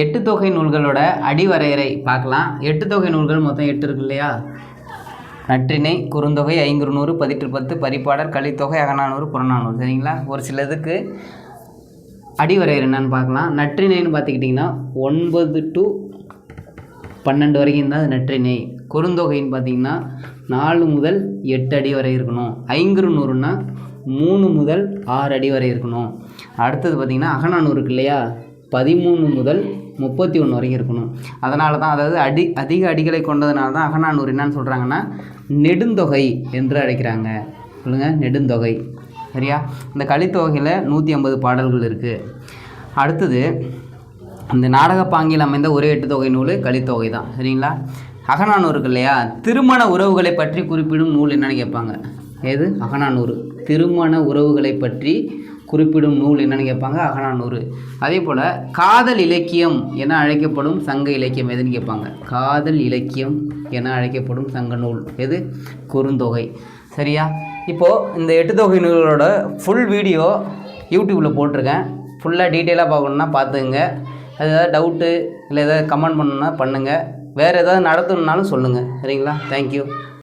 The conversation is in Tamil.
எட்டு தொகை நூல்களோட அடிவரையறை பார்க்கலாம். எட்டு தொகை நூல்கள் மொத்தம் 8 இருக்கு இல்லையா? நற்றிணை, குறுந்தொகை, ஐங்குறுநூறு, பதிற்று பத்து, பரிபாடல், கலித்தொகை, அகநானூறு, புறநானூறு. சரிங்களா? ஒரு சிலதுக்கு அடிவரையறை என்னன்னு பார்க்கலாம். நற்றிணைன்னு பார்த்துக்கிட்டிங்கன்னா 9 to 12 வரைக்கும் தான் நற்றிணை. குறுந்தொகைன்னு பார்த்திங்கன்னா 4 முதல் 8 அடி வரை இருக்கணும். ஐங்குறுநூறுனா 3 முதல் 6 அடி வரை இருக்கணும். அடுத்தது பார்த்திங்கன்னா அகநானூறு இருக்கு இல்லையா? 13 முதல் 31 வரைக்கும் இருக்கணும். அதனால தான், அதாவது அதிக அடிகளை கொண்டதுனால தான் அகநானூறு என்னன்னு சொல்கிறாங்கன்னா நெடுந்தொகை என்று அழைக்கிறாங்க. சொல்லுங்கள், நெடுந்தொகை. சரியா? இந்த கலித்தொகையில் 150 பாடல்கள் இருக்குது. அடுத்தது இந்த நாடக பாங்கில் அமைந்த ஒரே 8 தொகை நூல் கலித்தொகை தான். சரிங்களா? அகநானூறு இருக்கு இல்லையா? திருமண உறவுகளை பற்றி குறிப்பிடும் நூல் என்னன்னு கேட்பாங்க. ஏது? அகநானூறு. திருமண உறவுகளை பற்றி குறிப்பிடும் நூல் என்னன்னு கேட்பாங்க, அகநானூறு. அதே போல் காதல் இலக்கியம் என அழைக்கப்படும் சங்க இலக்கியம் எதுன்னு கேட்பாங்க. காதல் இலக்கியம் என அழைக்கப்படும் சங்க நூல் எது? குறுந்தொகை. சரியா? இப்போது இந்த 8 தொகை நூல்களோட ஃபுல் வீடியோ யூடியூப்பில் போட்டிருக்கேன். ஃபுல்லாக டீட்டெயிலாக பார்க்கணுன்னா பார்த்துங்க. அது ஏதாவது டவுட்டு இல்லை ஏதாவது கமெண்ட் பண்ணணுன்னா பண்ணுங்கள். வேறு ஏதாவது நடத்தணுன்னாலும் சொல்லுங்கள். சரிங்களா? தேங்க்யூ.